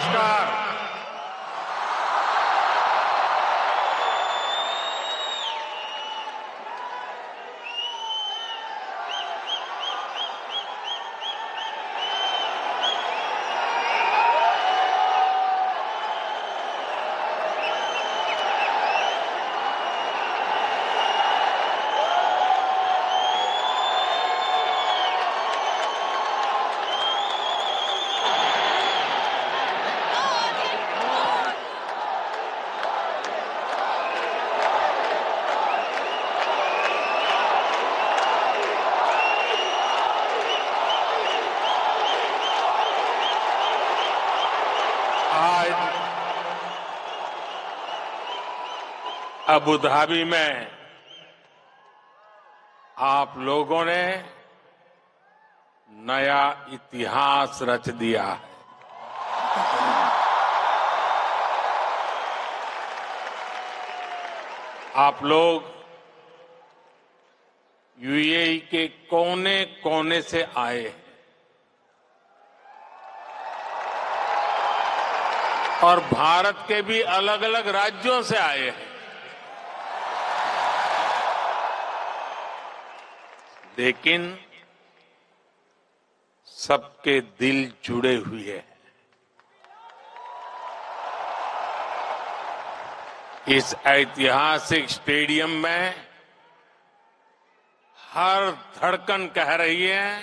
नमस्कार। आज Abu Dhabi में आप लोगों ने नया इतिहास रच दिया है। आप लोग यूएई के कोने कोने से आए हैं और भारत के भी अलग अलग राज्यों से आए हैं। लेकिन सबके दिल जुड़े हुए हैं। इस ऐतिहासिक स्टेडियम में हर धड़कन कह रही है,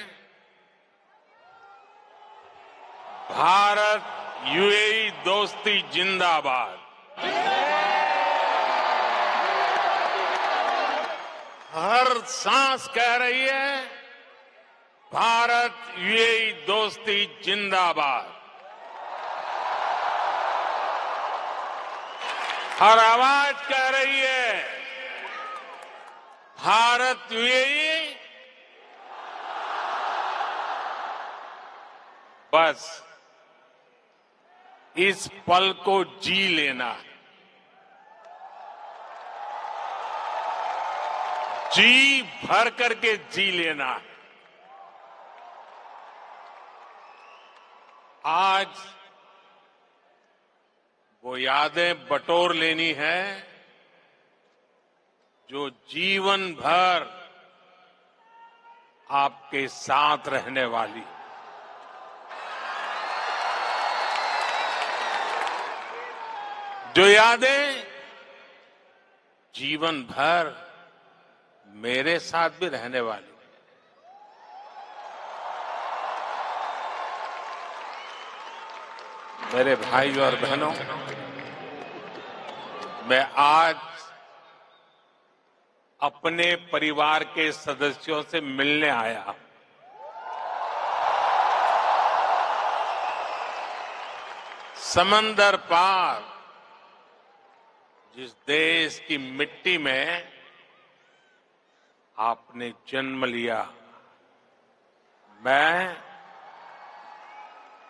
भारत यूएई दोस्ती जिंदाबाद। हर सांस कह रही है, भारत यूएई दोस्ती जिंदाबाद। हर आवाज कह रही है, भारत यूएई। बस इस पल को जी लेना है, जी भर करके जी लेना है। आज वो यादें बटोर लेनी है जो जीवन भर आपके साथ रहने वाली। जो यादें जीवन भर मेरे साथ भी रहने वाली। मेरे भाई और बहनों, मैं आज अपने परिवार के सदस्यों से मिलने आया हूं। समंदर पार जिस देश की मिट्टी में आपने जन्म लिया, मैं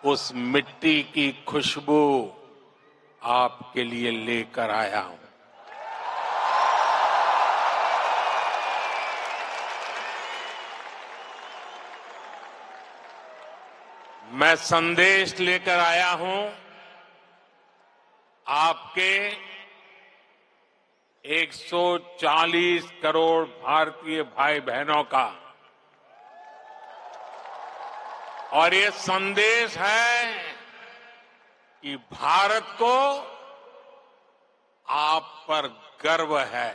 उस मिट्टी की खुशबू आपके लिए लेकर आया हूं। मैं संदेश लेकर आया हूं आपके 140 करोड़ भारतीय भाई बहनों का, और ये संदेश है कि भारत को आप पर गर्व है।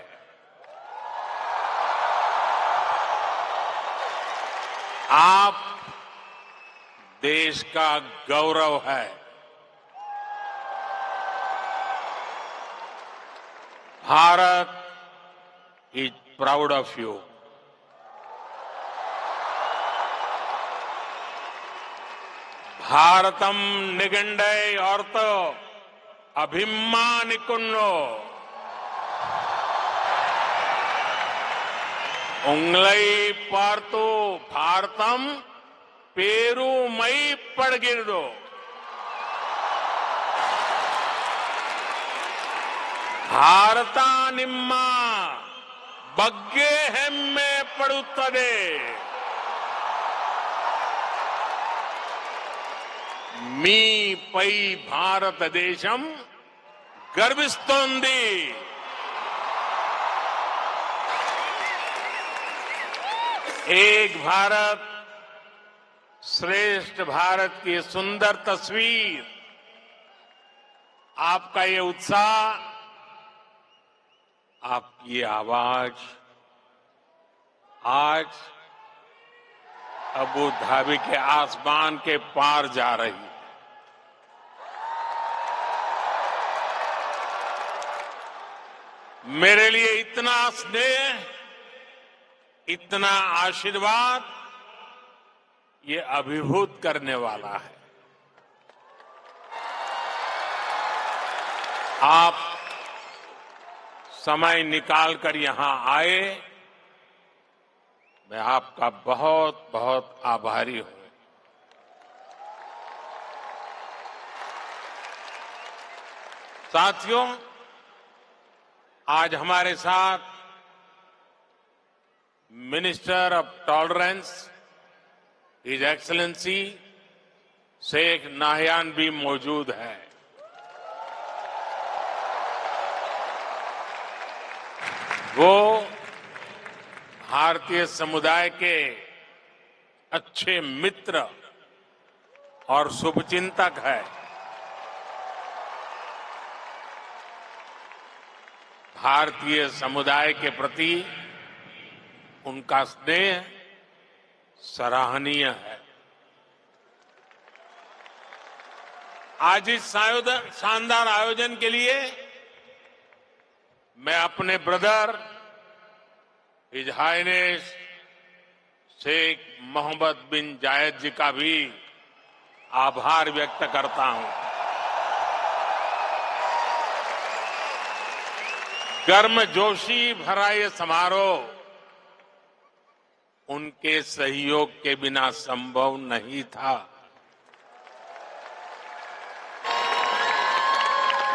आप देश का गौरव है। Bharat is proud of you. Bharatam निगंडे औरत अभिमानिकुन्नो उंगलई पार्तो भारतम पेरू मई पड़गिरदो। भारता निम्मा बग्गे हेम्मे पड़ुत्तदे। मी पै भारत देशम गर्विस्तोंदी। एक भारत श्रेष्ठ भारत की सुंदर तस्वीर, आपका ये उत्साह, आपकी ये आवाज आज अबू धाबी के आसमान के पार जा रही है। मेरे लिए इतना स्नेह, इतना आशीर्वाद, ये अभिभूत करने वाला है। आप समय निकालकर यहां आए, मैं आपका बहुत बहुत आभारी हूं। साथियों, आज हमारे साथ minister of tolerance his excellency Sheikh Nahyan भी मौजूद है। वो भारतीय समुदाय के अच्छे मित्र और शुभचिंतक है। भारतीय समुदाय के प्रति उनका स्नेह सराहनीय है। आज इस शानदार आयोजन के लिए मैं अपने brother his highness Sheikh Mohammed bin Zayed ji का भी आभार व्यक्त करता हूं। गर्मजोशी भरा ये समारोह उनके सहयोग के बिना संभव नहीं था।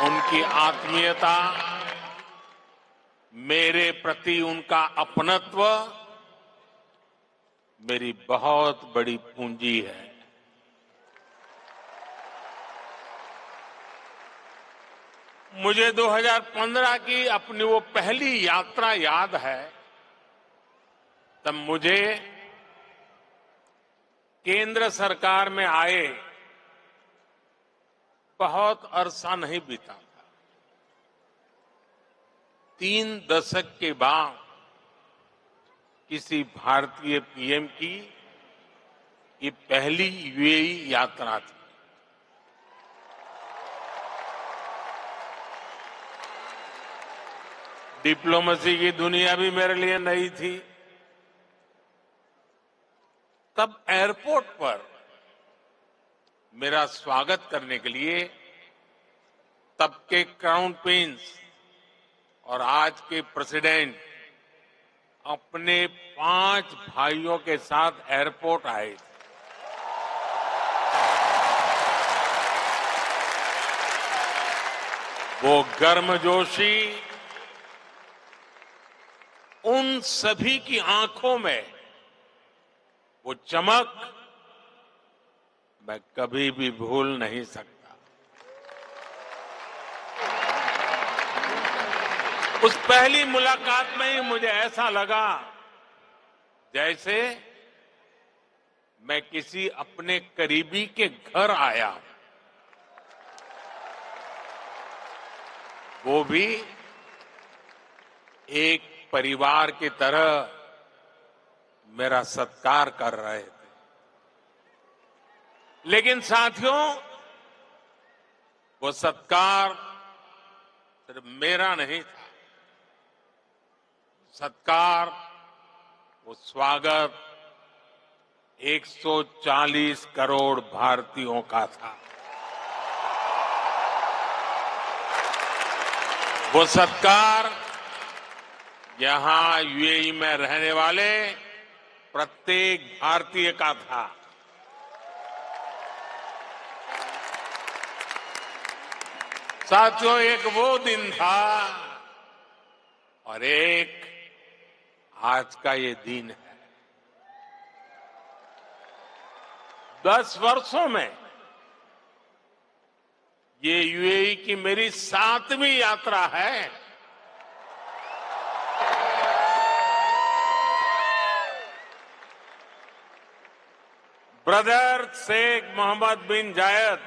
उनकी आत्मीयता, मेरे प्रति उनका अपनत्व मेरी बहुत बड़ी पूंजी है। मुझे 2015 की अपनी वो पहली यात्रा याद है। तब मुझे केंद्र सरकार में आए बहुत अरसा नहीं बीता था। 3 दशक के बाद किसी भारतीय पीएम की ये पहली यूएई यात्रा थी। डिप्लोमेसी की दुनिया भी मेरे लिए नई थी। तब एयरपोर्ट पर मेरा स्वागत करने के लिए तब के क्राउन प्रिंस और आज के प्रेसिडेंट अपने 5 भाइयों के साथ एयरपोर्ट आए थे। वो गर्मजोशी, उन सभी की आंखों में वो चमक मैं कभी भी भूल नहीं सकता। उस पहली मुलाकात में ही मुझे ऐसा लगा जैसे मैं किसी अपने करीबी के घर आया, वो भी एक परिवार की तरह मेरा सत्कार कर रहे थे। लेकिन साथियों, वो सत्कार सिर्फ मेरा नहीं था। सत्कार, वो स्वागत 140 करोड़ भारतीयों का था। वो सत्कार यहां यूएई में रहने वाले प्रत्येक भारतीय का था। साथियों, एक वो दिन था और एक आज का ये दिन है। 10 वर्षों में ये यूएई की मेरी 7वीं यात्रा है। ब्रदर शेख मोहम्मद बिन जायद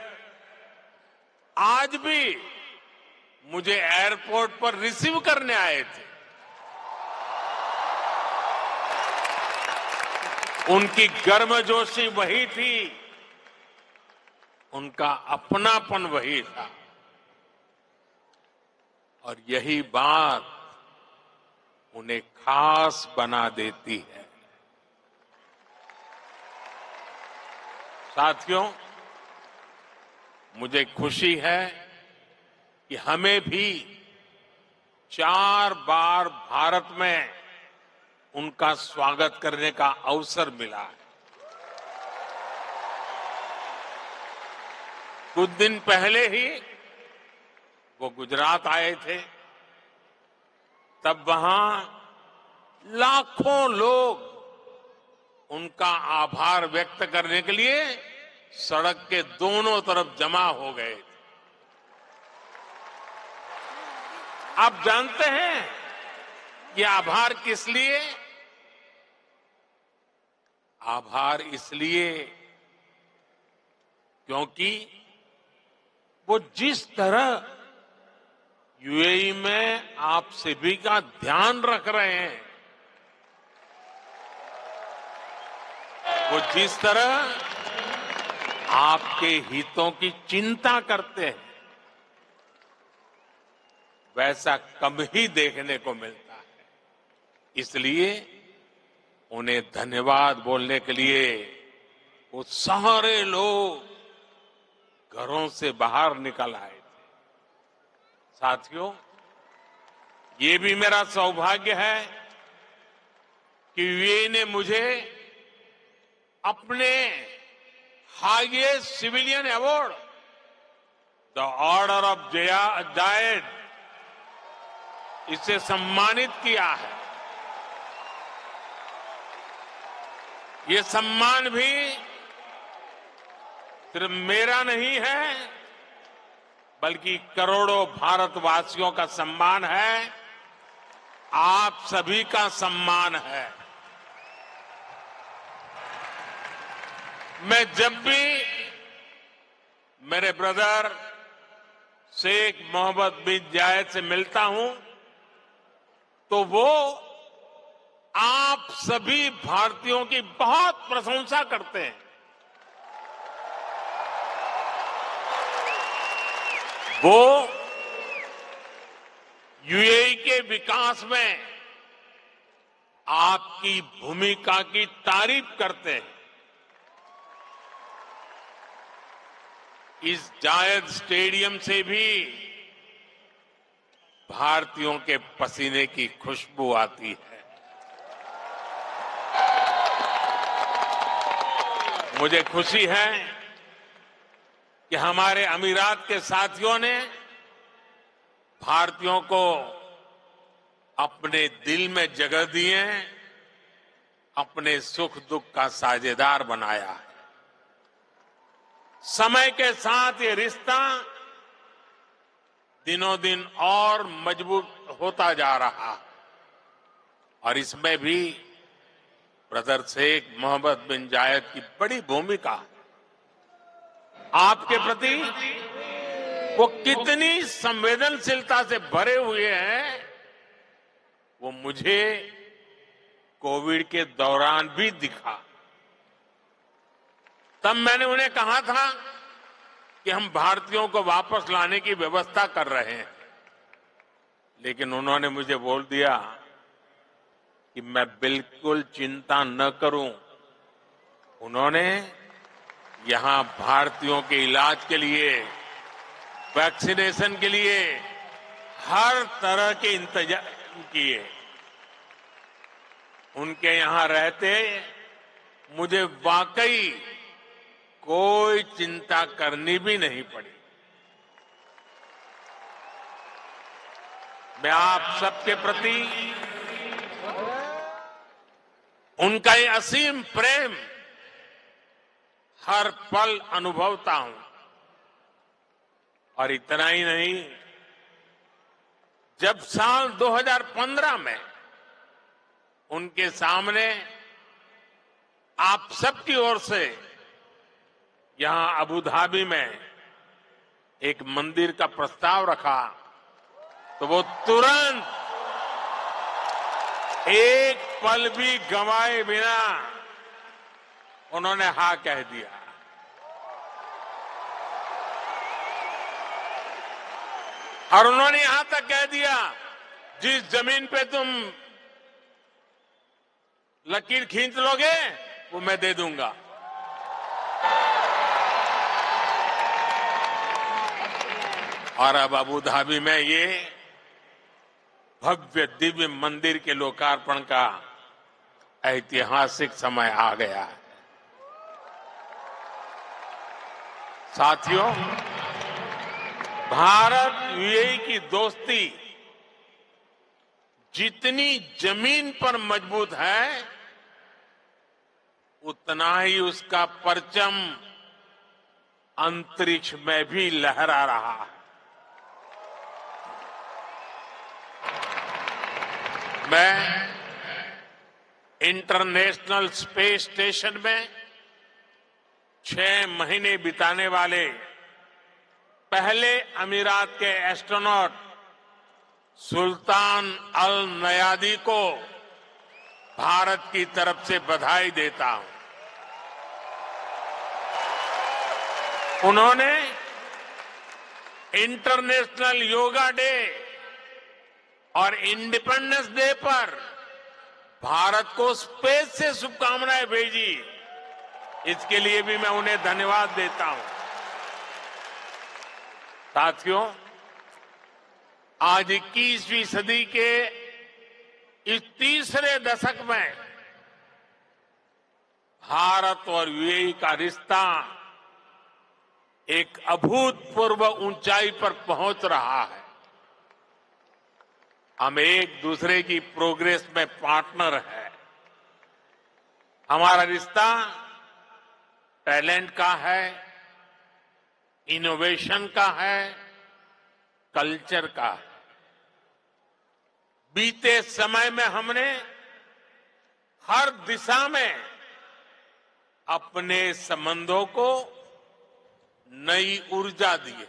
आज भी मुझे एयरपोर्ट पर रिसीव करने आए थे। उनकी गर्मजोशी वही थी, उनका अपनापन वही था, और यही बात उन्हें खास बना देती है। साथियों, मुझे खुशी है कि हमें भी 4 बार भारत में उनका स्वागत करने का अवसर मिला है। कुछ दिन पहले ही वो गुजरात आए थे, तब वहां लाखों लोग उनका आभार व्यक्त करने के लिए सड़क के दोनों तरफ जमा हो गए थे। आप जानते हैं ये आभार किस लिए? आभार इसलिए क्योंकि वो जिस तरह यूएई में आप सभी का ध्यान रख रहे हैं, वो जिस तरह आपके हितों की चिंता करते हैं, वैसा कम ही देखने को मिलता है। इसलिए उन्हें धन्यवाद बोलने के लिए वो सारे लोग घरों से बाहर निकल आए थे। साथियों, ये भी मेरा सौभाग्य है कि यूएई ने मुझे अपने highest civilian award the order of Zayed इसे सम्मानित किया है। ये सम्मान भी सिर्फ मेरा नहीं है, बल्कि करोड़ों भारतवासियों का सम्मान है, आप सभी का सम्मान है। मैं जब भी मेरे ब्रदर शेख मोहम्मद बिन जायद से मिलता हूं, तो वो आप सभी भारतीयों की बहुत प्रशंसा करते हैं। वो यूएई के विकास में आपकी भूमिका की तारीफ करते हैं। इस जायद स्टेडियम से भी भारतीयों के पसीने की खुशबू आती है। मुझे खुशी है कि हमारे अमीरात के साथियों ने भारतीयों को अपने दिल में जगह दी है, अपने सुख दुख का साझेदार बनाया है। समय के साथ ये रिश्ता दिनों दिन और मजबूत होता जा रहा है, और इसमें भी ब्रदर शेख मोहम्मद बिन जायद की बड़ी भूमिका है। आपके प्रति वो कितनी संवेदनशीलता से भरे हुए हैं, वो मुझे कोविड के दौरान भी दिखा। तब मैंने उन्हें कहा था कि हम भारतीयों को वापस लाने की व्यवस्था कर रहे हैं, लेकिन उन्होंने मुझे बोल दिया कि मैं बिल्कुल चिंता न करूं। उन्होंने यहां भारतीयों के इलाज के लिए, वैक्सीनेशन के लिए हर तरह के इंतजाम किए। उनके यहां रहते मुझे वाकई कोई चिंता करनी भी नहीं पड़ी। मैं आप सबके प्रति उनका ये असीम प्रेम हर पल अनुभवता हूं, और इतना ही नहीं, जब साल 2015 में उनके सामने आप सबकी ओर से यहां अबू धाबी में एक मंदिर का प्रस्ताव रखा, तो वो तुरंत एक पल भी गंवाए बिना उन्होंने हाँ कह दिया। और उन्होंने यहां तक कह दिया, जिस जमीन पे तुम लकीर खींच लोगे वो मैं दे दूंगा। और अब अबू धाबी में ये भव्य दिव्य मंदिर के लोकार्पण का ऐतिहासिक समय आ गया है। साथियों, भारत यूएई की दोस्ती जितनी जमीन पर मजबूत है, उतना ही उसका परचम अंतरिक्ष में भी लहरा रहा है। मैं इंटरनेशनल स्पेस स्टेशन में 6 महीने बिताने वाले पहले अमीरात के एस्ट्रोनॉट सुल्तान अल नयादी को भारत की तरफ से बधाई देता हूं। उन्होंने इंटरनेशनल योगा डे और इंडिपेंडेंस डे पर भारत को स्पेस से शुभकामनाएं भेजी। इसके लिए भी मैं उन्हें धन्यवाद देता हूं। साथियों, आज 21वीं सदी के इस तीसरे दशक में भारत और यूएई का रिश्ता एक अभूतपूर्व ऊंचाई पर पहुंच रहा है। हम एक दूसरे की प्रोग्रेस में पार्टनर हैं। हमारा रिश्ता टैलेंट का है, इनोवेशन का है, कल्चर का है। बीते समय में हमने हर दिशा में अपने संबंधों को नई ऊर्जा दी है।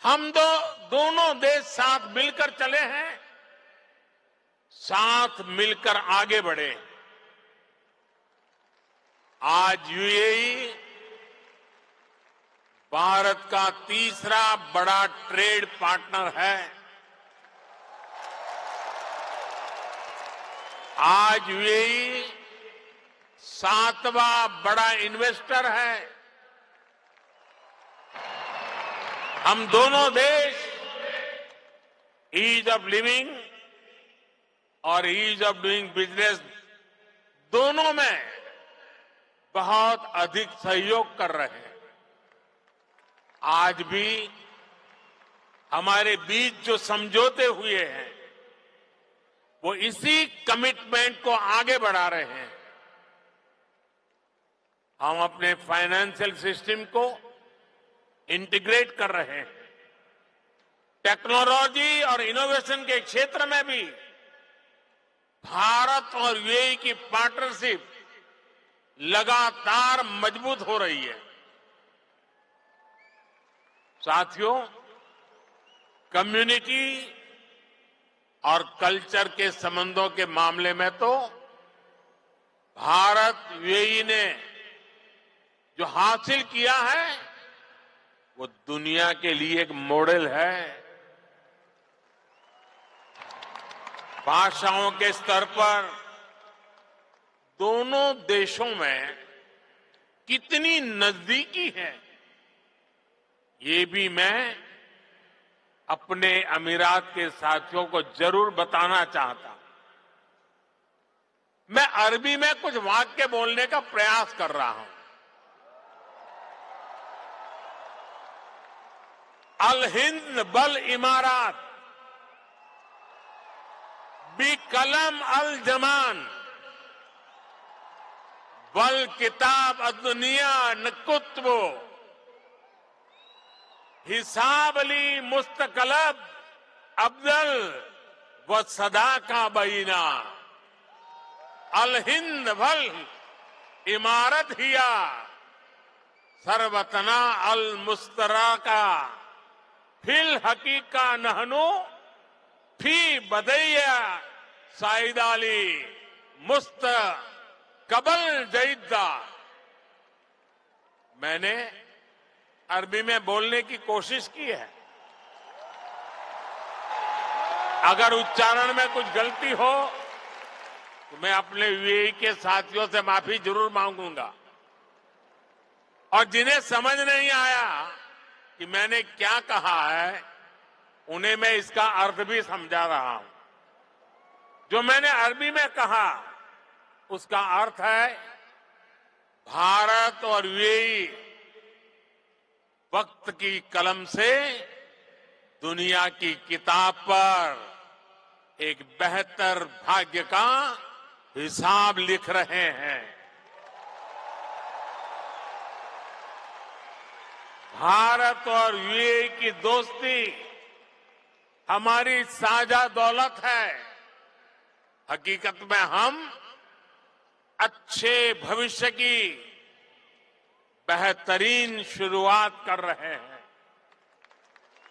हम दोनों देश साथ मिलकर चले हैं, साथ मिलकर आगे बढ़े। आज यूएई भारत का तीसरा बड़ा ट्रेड पार्टनर है। आज यूएई 7वां बड़ा इन्वेस्टर है। हम दोनों देश ईज ऑफ लिविंग और ईज ऑफ डूइंग बिजनेस दोनों में बहुत अधिक सहयोग कर रहे हैं। आज भी हमारे बीच जो समझौते हुए हैं, वो इसी कमिटमेंट को आगे बढ़ा रहे हैं। हम अपने फाइनेंशियल सिस्टम को इंटीग्रेट कर रहे हैं। टेक्नोलॉजी और इनोवेशन के क्षेत्र में भी भारत और यूएई की पार्टनरशिप लगातार मजबूत हो रही है। साथियों, कम्युनिटी और कल्चर के संबंधों के मामले में तो भारत यूएई ने जो हासिल किया है, वो दुनिया के लिए एक मॉडल है। भाषाओं के स्तर पर दोनों देशों में कितनी नजदीकी है, ये भी मैं अपने अमीरात के साथियों को जरूर बताना चाहता हूं। मैं अरबी में कुछ वाक्य बोलने का प्रयास कर रहा हूं। अल हिंद बल इमारात बी कलम अल जमान बल किताब अदुनिया नकुत्बो हिसाब अली मुस्तकलब अब्दल व सदा का बईना अल हिंद भल इमारत हिया सरवतना अल मुस्तरा का फिल हकीका नहनो फी बदैया साइदाली मुस्त कबल जईदा। मैंने अरबी में बोलने की कोशिश की है। अगर उच्चारण में कुछ गलती हो तो मैं अपने यूएई के साथियों से माफी जरूर मांगूंगा। और जिन्हें समझ नहीं आया कि मैंने क्या कहा है, उन्हें मैं इसका अर्थ भी समझा रहा हूं। जो मैंने अरबी में कहा उसका अर्थ है भारत और यूएई वक्त की कलम से दुनिया की किताब पर एक बेहतर भाग्य का हिसाब लिख रहे हैं। भारत और यूएई की दोस्ती हमारी साझा दौलत है। हकीकत में हम अच्छे भविष्य की बेहतरीन शुरुआत कर रहे हैं।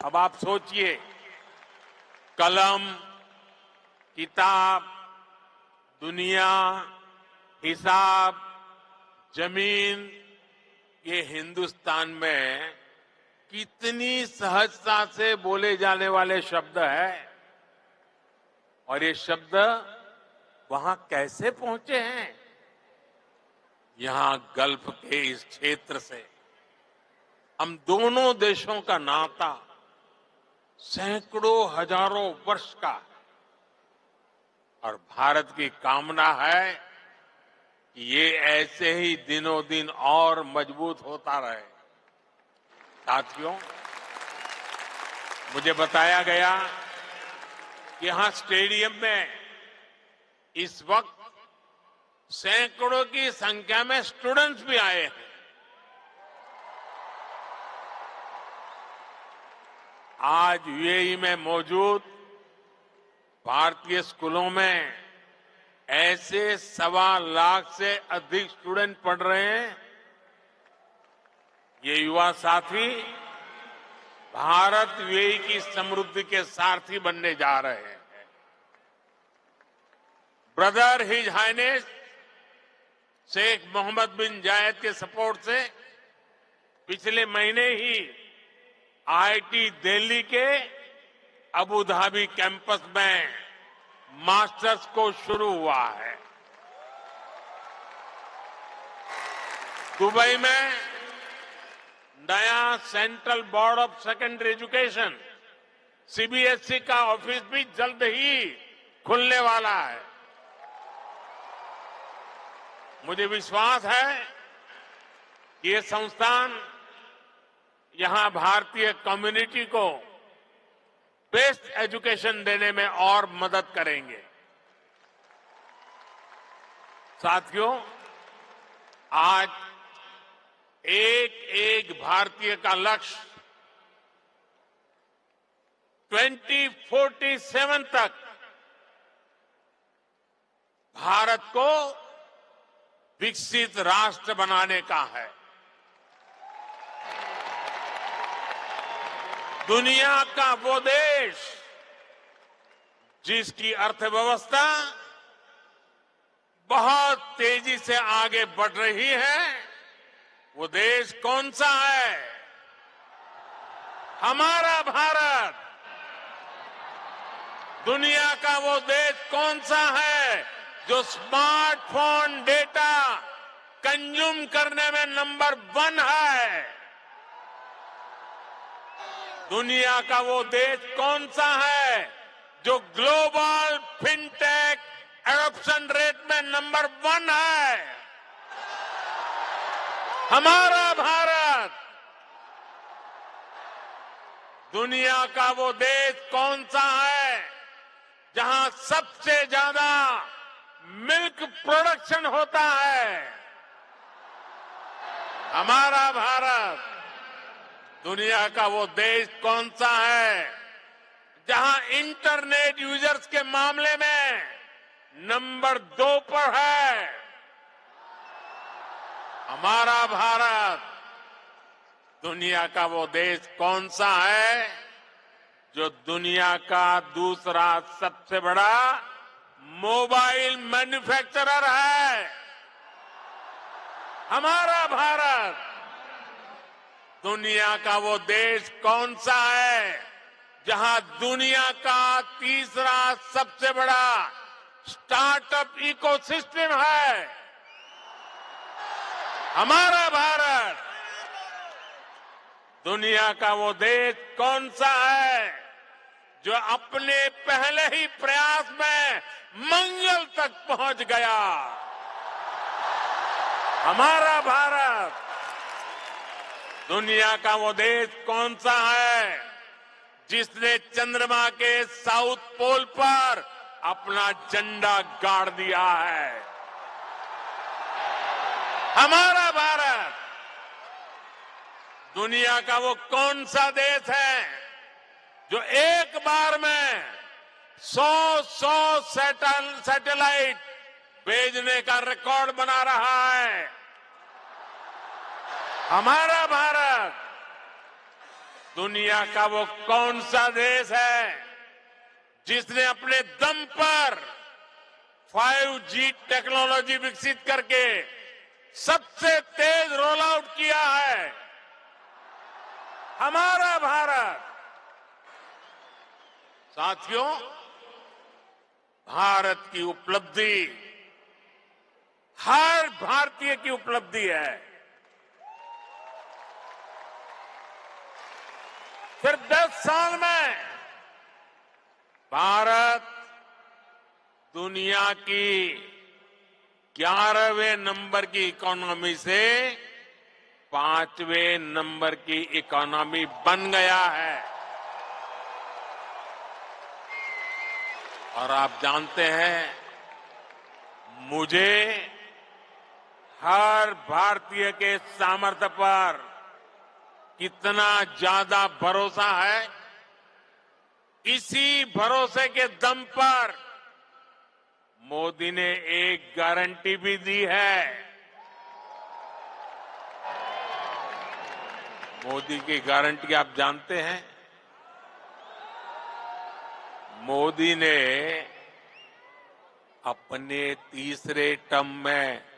अब आप सोचिए, कलम, किताब, दुनिया, हिसाब, जमीन, ये हिंदुस्तान में कितनी सहजता से बोले जाने वाले शब्द हैं। और ये शब्द वहां कैसे पहुंचे हैं? यहां गल्फ के इस क्षेत्र से हम दोनों देशों का नाता सैकड़ों हजारों वर्ष का है। और भारत की कामना है कि ये ऐसे ही दिनों दिन और मजबूत होता रहे। साथियों, मुझे बताया गया कि यहां स्टेडियम में इस वक्त सैकड़ों की संख्या में स्टूडेंट्स भी आए हैं। आज यूएई में मौजूद भारतीय स्कूलों में ऐसे 1.25 लाख से अधिक स्टूडेंट पढ़ रहे हैं। ये युवा साथी भारत यूएई की समृद्धि के सारथी बनने जा रहे हैं। Brother his highness Sheikh Mohammed bin Zayed के सपोर्ट से पिछले महीने ही आईआईटी दिल्ली के अबू धाबी कैंपस में मास्टर्स कोर्स शुरू हुआ है। दुबई में नया central board of secondary education CBSE का ऑफिस भी जल्द ही खुलने वाला है। मुझे विश्वास है कि ये संस्थान यहां भारतीय कम्युनिटी को बेस्ट एजुकेशन देने में और मदद करेंगे। साथियों, आज एक एक भारतीय का लक्ष्य 2047 तक भारत को विकसित राष्ट्र बनाने का है। दुनिया का वो देश जिसकी अर्थव्यवस्था बहुत तेजी से आगे बढ़ रही है, वो देश कौन सा है? हमारा भारत। दुनिया का वो देश कौन सा है जो स्मार्टफोन डेटा कंज्यूम करने में नंबर 1 है? दुनिया का वो देश कौन सा है जो ग्लोबल फिनटेक एडॉप्शन रेट में नंबर 1 है? हमारा भारत। दुनिया का वो देश कौन सा है जहां सबसे ज्यादा मिल्क प्रोडक्शन होता है? हमारा भारत। दुनिया का वो देश कौन सा है जहां इंटरनेट यूजर्स के मामले में नंबर 2 पर है? हमारा भारत। दुनिया का वो देश कौन सा है जो दुनिया का दूसरा सबसे बड़ा मोबाइल मैन्युफैक्चरर है? हमारा भारत। दुनिया का वो देश कौन सा है जहां दुनिया का तीसरा सबसे बड़ा स्टार्टअप इकोसिस्टम है? हमारा भारत। दुनिया का वो देश कौन सा है जो अपने पहले ही प्रयास में मंगल तक पहुंच गया? हमारा भारत। दुनिया का वो देश कौन सा है जिसने चंद्रमा के साउथ पोल पर अपना झंडा गाड़ दिया है? हमारा भारत। दुनिया का वो कौन सा देश है जो एक बार में 100 सैटेलाइट भेजने का रिकॉर्ड बना रहा है? हमारा भारत। दुनिया का वो कौन सा देश है जिसने अपने दम पर 5G टेक्नोलॉजी विकसित करके सबसे तेज रोल आउट किया है? हमारा भारत। साथियों, भारत की उपलब्धि हर भारतीय की उपलब्धि है। सिर्फ 10 साल में भारत दुनिया की 11वें नंबर की इकोनॉमी से 5वें नंबर की इकोनॉमी बन गया है। और आप जानते हैं, मुझे हर भारतीय के सामर्थ्य पर कितना ज्यादा भरोसा है, इसी भरोसे के दम पर मोदी ने एक गारंटी भी दी है। मोदी की गारंटी आप जानते हैं? मोदी ने अपने तीसरे टर्म में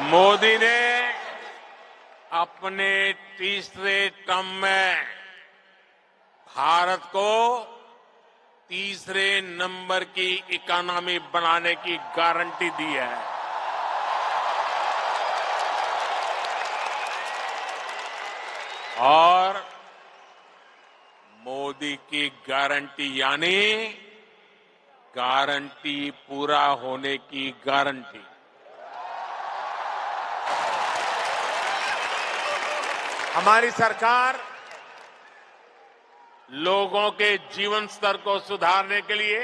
मोदी ने अपने तीसरे टर्म में भारत को तीसरे नंबर की इकोनॉमी बनाने की गारंटी दी है। और मोदी की गारंटी यानी गारंटी पूरा होने की गारंटी। हमारी सरकार लोगों के जीवन स्तर को सुधारने के लिए,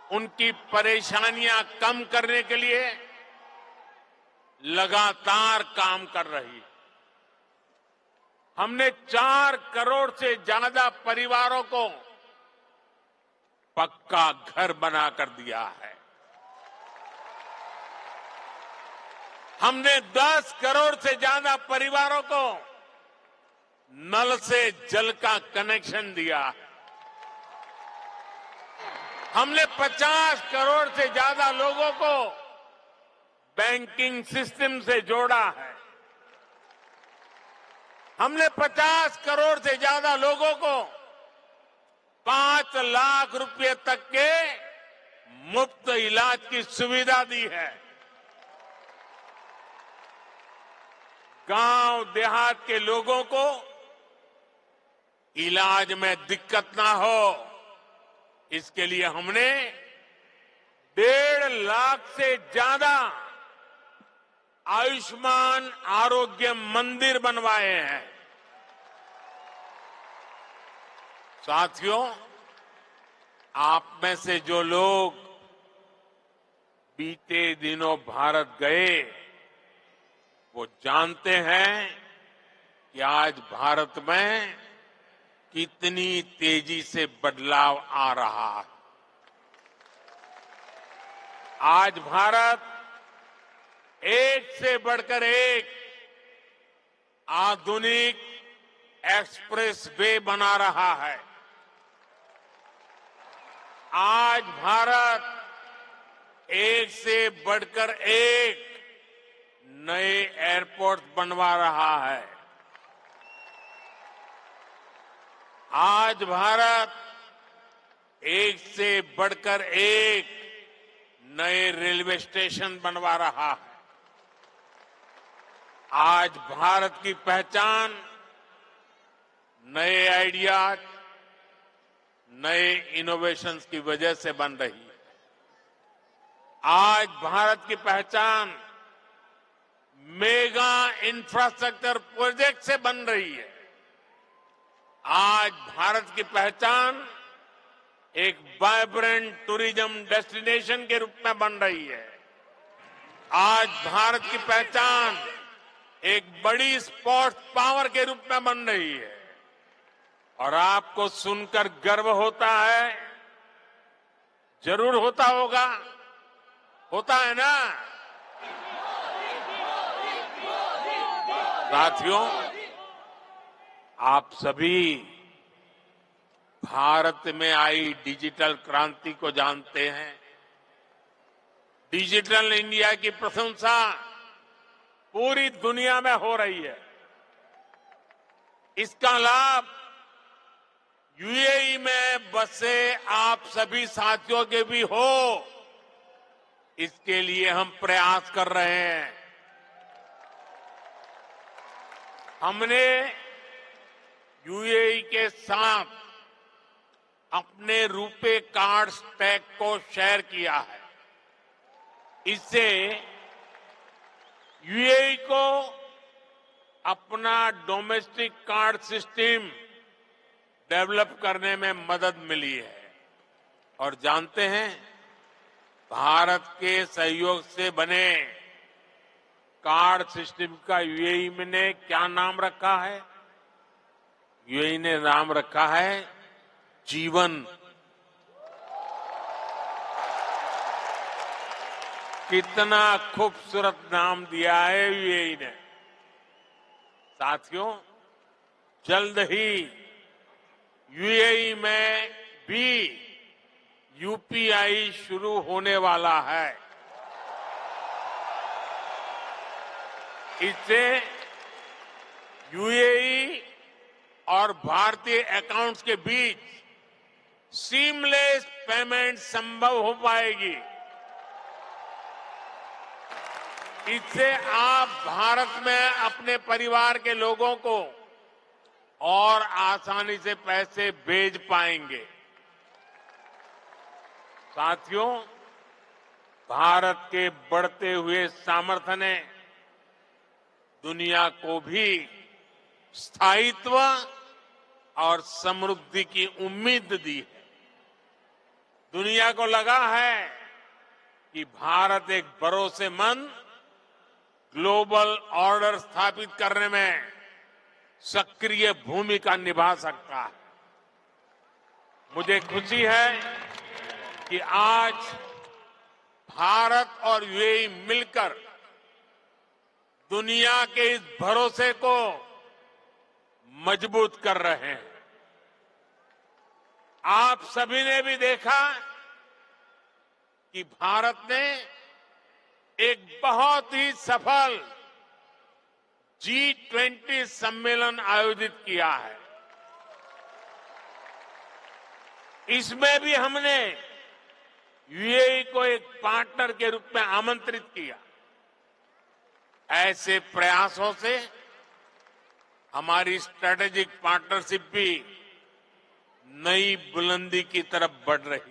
उनकी परेशानियां कम करने के लिए लगातार काम कर रही है। हमने 4 करोड़ से ज्यादा परिवारों को पक्का घर बनाकर दिया है। हमने 10 करोड़ से ज्यादा परिवारों को नल से जल का कनेक्शन दिया है। हमने 50 करोड़ से ज्यादा लोगों को बैंकिंग सिस्टम से जोड़ा है। हमने 50 करोड़ से ज्यादा लोगों को 5 लाख रुपए तक के मुफ्त इलाज की सुविधा दी है। गांव देहात के लोगों को इलाज में दिक्कत ना हो, इसके लिए हमने 1.5 लाख से ज्यादा आयुष्मान आरोग्य मंदिर बनवाए हैं। साथियों, आप में से जो लोग बीते दिनों भारत गए, वो जानते हैं कि आज भारत में कितनी तेजी से बदलाव आ रहा है। आज भारत एक से बढ़कर एक आधुनिक एक्सप्रेस वे बना रहा है। आज भारत एक से बढ़कर एक नए एयरपोर्ट बनवा रहा है। आज भारत एक से बढ़कर एक नए रेलवे स्टेशन बनवा रहा है। आज भारत की पहचान नए आइडियाज, नए इनोवेशंस की वजह से बन रही है। आज भारत की पहचान मेगा इंफ्रास्ट्रक्चर प्रोजेक्ट से बन रही है। आज भारत की पहचान एक वाइब्रेंट टूरिज्म डेस्टिनेशन के रूप में बन रही है। आज भारत की पहचान एक बड़ी स्पोर्ट्स पावर के रूप में बन रही है। और आपको सुनकर गर्व होता है, जरूर होता होगा, होता है ना साथियों? आप सभी भारत में आई डिजिटल क्रांति को जानते हैं। डिजिटल इंडिया की प्रशंसा पूरी दुनिया में हो रही है। इसका लाभ यूएई में बसे आप सभी साथियों के भी हो, इसके लिए हम प्रयास कर रहे हैं। हमने यूएई के साथ अपने रुपे कार्ड स्टैक को शेयर किया है। इससे यूएई को अपना डोमेस्टिक कार्ड सिस्टम डेवलप करने में मदद मिली है। और जानते हैं, भारत के सहयोग से बने कार्ड सिस्टम का यूएई ने क्या नाम रखा है? यूएई ने नाम रखा है जीवन। कितना खूबसूरत नाम दिया है यूएई ने। साथियों, जल्द ही यूएई में भी यूपीआई शुरू होने वाला है। इससे यूएई और भारतीय अकाउंट्स के बीच सीमलेस पेमेंट संभव हो पाएगी। इससे आप भारत में अपने परिवार के लोगों को और आसानी से पैसे भेज पाएंगे। साथियों, भारत के बढ़ते हुए सामर्थ्य ने दुनिया को भी स्थायित्व और समृद्धि की उम्मीद दी है। दुनिया को लगा है कि भारत एक भरोसेमंद ग्लोबल ऑर्डर स्थापित करने में सक्रिय भूमिका निभा सकता है। मुझे खुशी है कि आज भारत और यूएई मिलकर दुनिया के इस भरोसे को मजबूत कर रहे हैं। आप सभी ने भी देखा कि भारत ने एक बहुत ही सफल G20 सम्मेलन आयोजित किया है। इसमें भी हमने यूएई को एक पार्टनर के रूप में आमंत्रित किया। ऐसे प्रयासों से हमारी स्ट्रेटेजिक पार्टनरशिप भी नई बुलंदी की तरफ बढ़ रही है।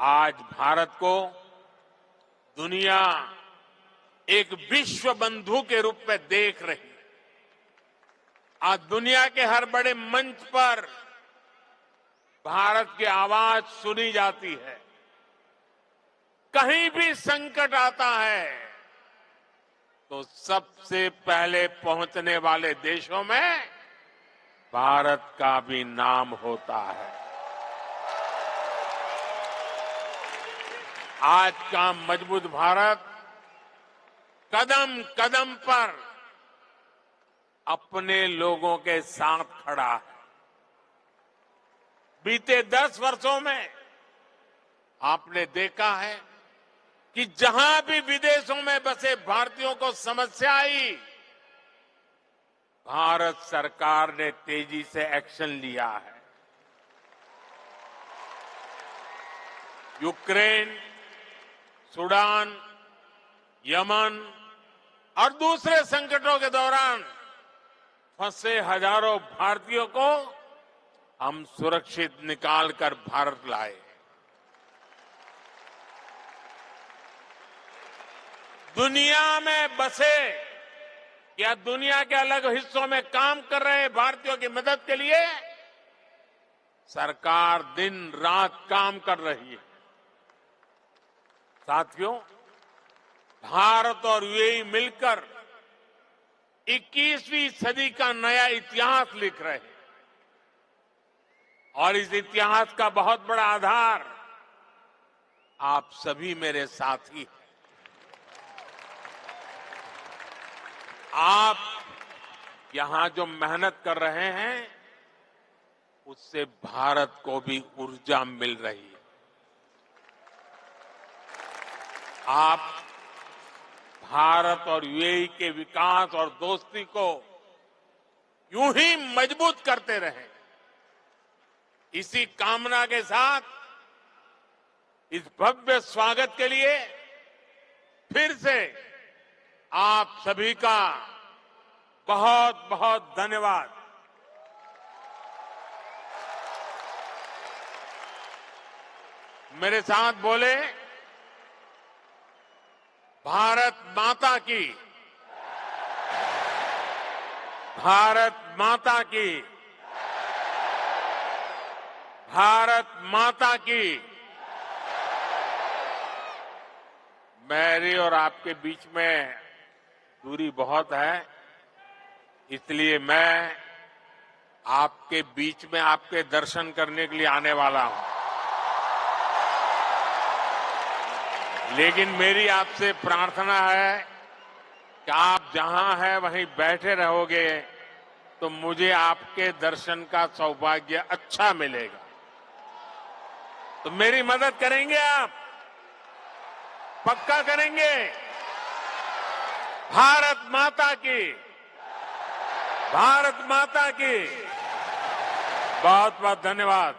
आज भारत को दुनिया एक विश्व बंधु के रूप में देख रही है। आज दुनिया के हर बड़े मंच पर भारत की आवाज सुनी जाती है। कहीं भी संकट आता है तो सबसे पहले पहुंचने वाले देशों में भारत का भी नाम होता है। आज का मजबूत भारत कदम कदम पर अपने लोगों के साथ खड़ा है। बीते 10 वर्षों में आपने देखा है कि जहां भी विदेशों में बसे भारतीयों को समस्या आई, भारत सरकार ने तेजी से एक्शन लिया है। यूक्रेन, सूडान, यमन और दूसरे संकटों के दौरान फंसे हजारों भारतीयों को हम सुरक्षित निकालकर भारत लाए। दुनिया में बसे या दुनिया के अलग हिस्सों में काम कर रहे भारतीयों की मदद के लिए सरकार दिन रात काम कर रही है। साथियों, भारत और यूएई मिलकर 21वीं सदी का नया इतिहास लिख रहे हैं और इस इतिहास का बहुत बड़ा आधार आप सभी मेरे साथी हैं। आप यहां जो मेहनत कर रहे हैं उससे भारत को भी ऊर्जा मिल रही है। आप भारत और यूएई के विकास और दोस्ती को यूं ही मजबूत करते रहें। इसी कामना के साथ इस भव्य स्वागत के लिए फिर से आप सभी का बहुत बहुत धन्यवाद। मेरे साथ बोले, भारत माता की, भारत माता की, भारत माता की। मेरी और आपके बीच में दूरी बहुत है, इसलिए मैं आपके बीच में आपके दर्शन करने के लिए आने वाला हूं। लेकिन मेरी आपसे प्रार्थना है कि आप जहां हैं वहीं बैठे रहोगे तो मुझे आपके दर्शन का सौभाग्य अच्छा मिलेगा। तो मेरी मदद करेंगे आप? पक्का करेंगे? भारत माता की, भारत माता की। बहुत बहुत धन्यवाद।